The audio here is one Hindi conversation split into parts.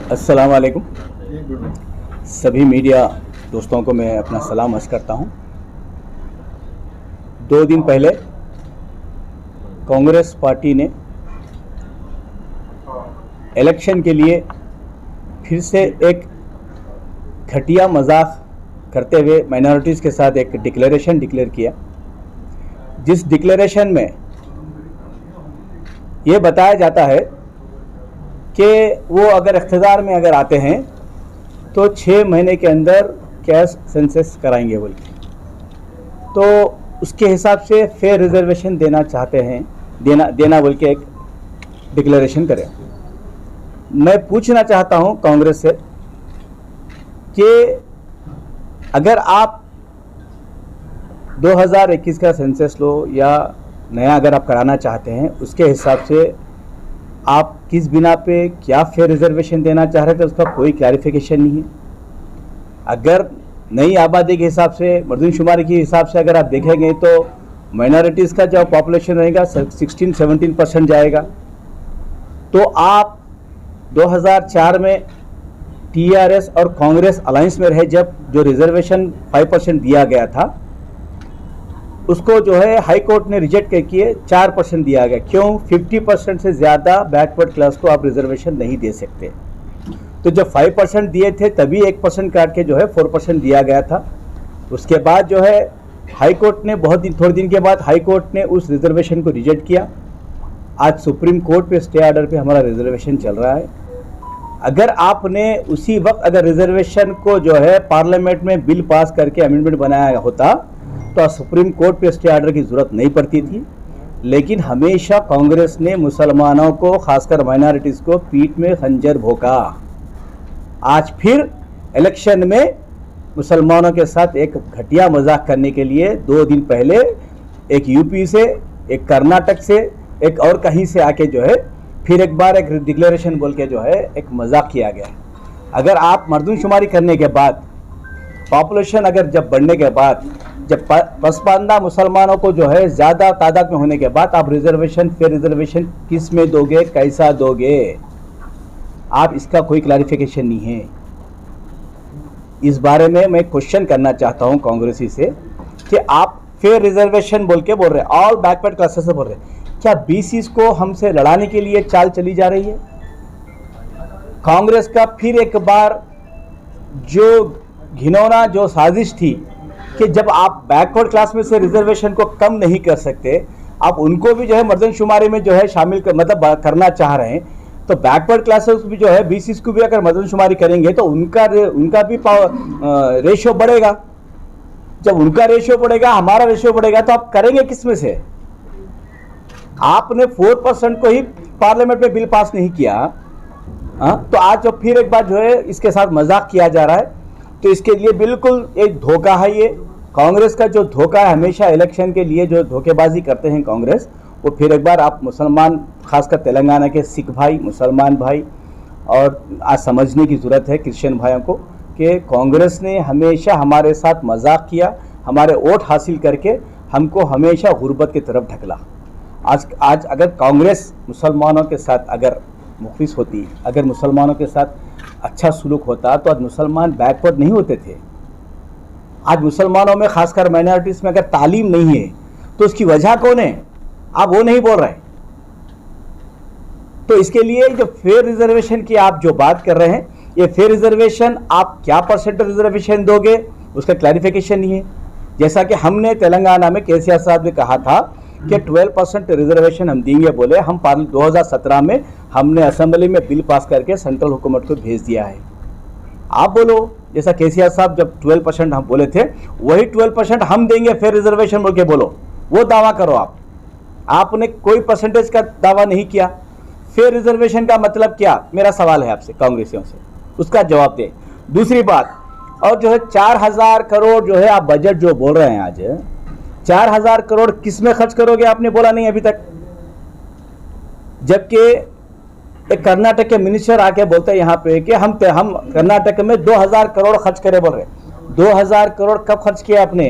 अस्सलाम वालेकुम। सभी मीडिया दोस्तों को मैं अपना सलाम अर्ज़ करता हूं। 2 दिन पहले कांग्रेस पार्टी ने इलेक्शन के लिए फिर से एक घटिया मजाक करते हुए माइनॉरिटीज़ के साथ एक डिक्लेरेशन डिक्लेयर किया, जिस डिक्लेरेशन में ये बताया जाता है कि वो अगर इख्तियार में अगर आते हैं तो 6 महीने के अंदर कैश सेंसस कराएंगे बोल के, तो उसके हिसाब से फेयर रिजर्वेशन देना चाहते हैं, देना बोल के एक डिक्लेरेशन करें। मैं पूछना चाहता हूं कांग्रेस से कि अगर आप 2021 का सेंसस लो या नया अगर आप कराना चाहते हैं, उसके हिसाब से आप किस बिना पे क्या फेयर रिजर्वेशन देना चाह रहे थे, उसका कोई क्लैरिफिकेशन नहीं है। अगर नई आबादी के हिसाब से, मर्दमशुमारी के हिसाब से अगर आप देखेंगे तो माइनॉरिटीज़ का जो पॉपुलेशन रहेगा 16-17% जाएगा। तो आप 2004 में टीआरएस और कांग्रेस अलायंस में रहे, जब जो रिजर्वेशन 5% दिया गया था उसको जो है हाई कोर्ट ने रिजेक्ट करके 4% दिया गया। क्यों? 50% से ज़्यादा बैकवर्ड क्लास को आप रिजर्वेशन नहीं दे सकते। तो जब 5% दिए थे तभी 1% काट के जो है 4% दिया गया था। उसके बाद जो है हाई कोर्ट ने थोड़े दिन के बाद हाई कोर्ट ने उस रिजर्वेशन को रिजेक्ट किया। आज सुप्रीम कोर्ट पे स्टे ऑर्डर पे हमारा रिजर्वेशन चल रहा है। अगर आपने उसी वक्त अगर रिजर्वेशन को जो है पार्लियामेंट में बिल पास करके अमेंडमेंट बनाया होता तो सुप्रीम कोर्ट पे स्टे ऑर्डर की ज़रूरत नहीं पड़ती थी। लेकिन हमेशा कांग्रेस ने मुसलमानों को, खासकर माइनॉरिटीज़ को पीठ में खंजर भोंका। आज फिर इलेक्शन में मुसलमानों के साथ एक घटिया मजाक करने के लिए 2 दिन पहले एक यूपी से, एक कर्नाटक से, एक और कहीं से आके जो है फिर एक बार एक डिक्लेरेशन बोल के जो है एक मजाक किया गया। अगर आप मर्दमशुमारी करने के बाद, पॉपुलेशन अगर जब बढ़ने के बाद, जब पसमानदा मुसलमानों को जो है ज़्यादा तादाद में होने के बाद आप रिजर्वेशन, फेयर रिजर्वेशन किस में दोगे, कैसा दोगे? आप इसका कोई क्लैरिफिकेशन नहीं है। इस बारे में मैं क्वेश्चन करना चाहता हूं कांग्रेसी से कि आप फेयर रिजर्वेशन बोल के बोल रहे हैं, ऑल बैकवर्ड क्लासेस से बोल रहे हैं, क्या बीसीस को हमसे लड़ाने के लिए चाल चली जा रही है? कांग्रेस का फिर एक बार जो घिनौना जो साजिश थी कि जब आप बैकवर्ड क्लास में से रिजर्वेशन को कम नहीं कर सकते, आप उनको भी जो है मर्दमशुमारी में जो है शामिल करना चाह रहे हैं, तो बैकवर्ड क्लासेस भी जो है बीसीस को भी अगर मर्दमशुमारी करेंगे तो उनका भी रेशियो बढ़ेगा। जब उनका रेशियो बढ़ेगा, हमारा रेशियो बढ़ेगा, तो आप करेंगे किस में से? आपने 4% को ही पार्लियामेंट में बिल पास नहीं किया, तो आज जो फिर एक बार जो है इसके साथ मजाक किया जा रहा है, तो इसके लिए बिल्कुल एक धोखा है। ये कांग्रेस का जो धोखा है, हमेशा इलेक्शन के लिए जो धोखेबाजी करते हैं कांग्रेस, वो फिर एक बार आप मुसलमान, खासकर तेलंगाना के सिख भाई, मुसलमान भाई, और आज समझने की ज़रूरत है क्रिश्चियन भाइयों को कि कांग्रेस ने हमेशा हमारे साथ मजाक किया, हमारे वोट हासिल करके हमको हमेशा गुर्बत की तरफ ढकला। आज अगर कांग्रेस मुसलमानों के साथ अगर मुखलिस होती, अगर मुसलमानों के साथ अच्छा सुलूक होता, तो आज मुसलमान बैकवर्ड नहीं होते थे। आज मुसलमानों में, खासकर माइनॉरिटीज़ में अगर तालीम नहीं है तो उसकी वजह कौन है? आप वो नहीं बोल रहे। तो इसके लिए जो फेयर रिजर्वेशन की आप जो बात कर रहे हैं, ये फेयर रिजर्वेशन आप क्या परसेंटेज रिजर्वेशन दोगे, उसका क्लैरिफिकेशन नहीं है। जैसा कि हमने तेलंगाना में केसीआर साहब ने कहा था कि 12% रिजर्वेशन हम देंगे बोले, हम 2017 में हमने असेंबली में बिल पास करके सेंट्रल हुकूमत को भेज दिया है। आप बोलो, जैसा केसीआर साहब जब 12% हम बोले थे, वही 12% हम देंगे फेयर रिजर्वेशन बोल के बोलो, वो दावा करो। आपने कोई परसेंटेज का दावा नहीं किया। फेयर रिजर्वेशन का मतलब क्या? मेरा सवाल है आपसे, कांग्रेसियों से, उसका जवाब दें। दूसरी बात, और जो है 4000 करोड़ जो है आप बजट जो बोल रहे हैं आज, 4000 करोड़ किस में खर्च करोगे? आपने बोला नहीं अभी तक। जबकि एक कर्नाटक के मिनिस्टर आके बोलते हैं यहाँ पे कि हम कर्नाटक में 2000 करोड़ खर्च करे बोल रहे। 2000 करोड़ कब खर्च किया आपने?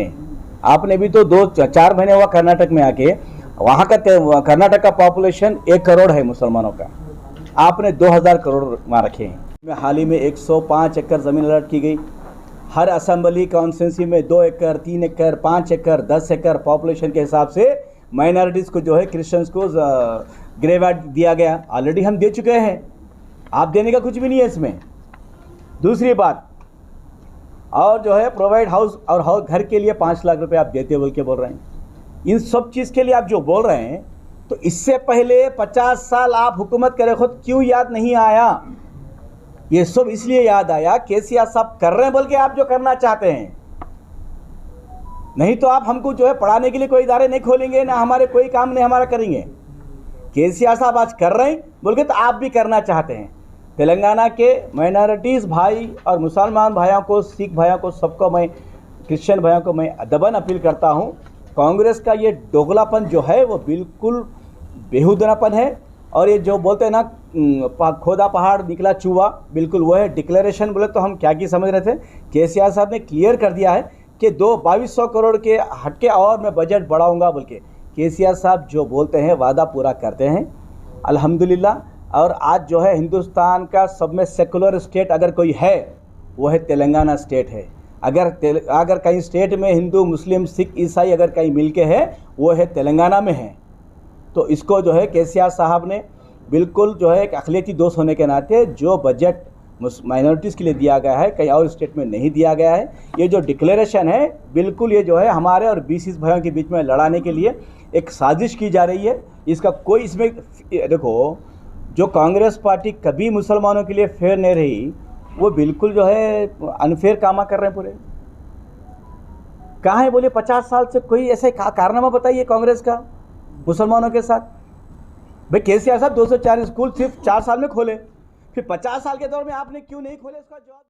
आपने भी तो 2-4 महीने हुआ कर्नाटक में आके। वहाँ का कर्नाटक का पॉपुलेशन 1 करोड़ है मुसलमानों का, आपने 2000 करोड़ वहाँ रखे हैं। में हाल ही में 105 एकड़ ज़मीन अलॉट की गई। हर असेंबली कॉन्स्टिट्यूंसी में 2 एकड़, 3 एकड़, 5 एकड़, 10 एकड़ पॉपुलेशन के हिसाब से माइनॉरिटीज़ को जो है, क्रिश्चियंस को ग्रेवार्ड दिया गया। ऑलरेडी हम दे चुके हैं, आप देने का कुछ भी नहीं है इसमें। दूसरी बात, और जो है प्रोवाइड हाउस और घर के लिए 5 लाख रुपए आप देते बोल के बोल रहे हैं। इन सब चीज़ के लिए आप जो बोल रहे हैं, तो इससे पहले 50 साल आप हुकूमत करे खुद क्यों याद नहीं आया? ये सब इसलिए याद आया केसीआर साहब कर रहे हैं बोल के आप जो करना चाहते हैं। नहीं तो आप हमको जो है पढ़ाने के लिए कोई इदारे नहीं खोलेंगे, ना हमारे कोई काम नहीं हमारा करेंगे। केसीआर साहब आज कर रहे हैं बोल के तो आप भी करना चाहते हैं। तेलंगाना के माइनॉरिटीज़ भाई और मुसलमान भाइयों को, सिख भाइयों को, सबको मैं, क्रिश्चियन भाइयों को मैं अदबन अपील करता हूँ, कांग्रेस का ये दोगलापन जो है वो बिल्कुल बेहुदनापन है। और ये जो बोलते हैं ना खोदा पहाड़ निकला चूहा, बिल्कुल वो है। डिक्लेरेशन बोले तो हम क्या की समझ रहे थे। केसीआर साहब ने क्लियर कर दिया है कि 2200 करोड़ के हटके और मैं बजट बढ़ाऊंगा बोल के। केसीआर साहब जो बोलते हैं वादा पूरा करते हैं, अल्हम्दुलिल्लाह। और आज जो है हिंदुस्तान का सब में सेकुलर स्टेट अगर कोई है वो है तेलंगाना स्टेट है। अगर कहीं स्टेट में हिंदू, मुस्लिम, सिख, ईसाई अगर कहीं मिलके है वो है तेलंगाना में है। तो इसको जो है केसीआर साहब ने बिल्कुल जो है एक अक़लियती दोस्त होने के नाते जो बजट माइनॉरिटीज़ के लिए दिया गया है कहीं और स्टेट में नहीं दिया गया है। ये जो डिक्लेरेशन है बिल्कुल ये जो है हमारे और बीसी भाइयों के बीच में लड़ाने के लिए एक साजिश की जा रही है। इसका कोई इसमें देखो, जो कांग्रेस पार्टी कभी मुसलमानों के लिए फेयर नहीं रही, वो बिल्कुल जो है अनफेयर कामा कर रहे हैं पूरे। कहाँ है बोले 50 साल से कोई ऐसे कारनामा बताइए कांग्रेस का मुसलमानों के साथ। भाई केसीआर साहब 204 स्कूल सिर्फ 4 साल में खोले, फिर 50 साल के दौर में आपने क्यों नहीं खोले, इसका जवाब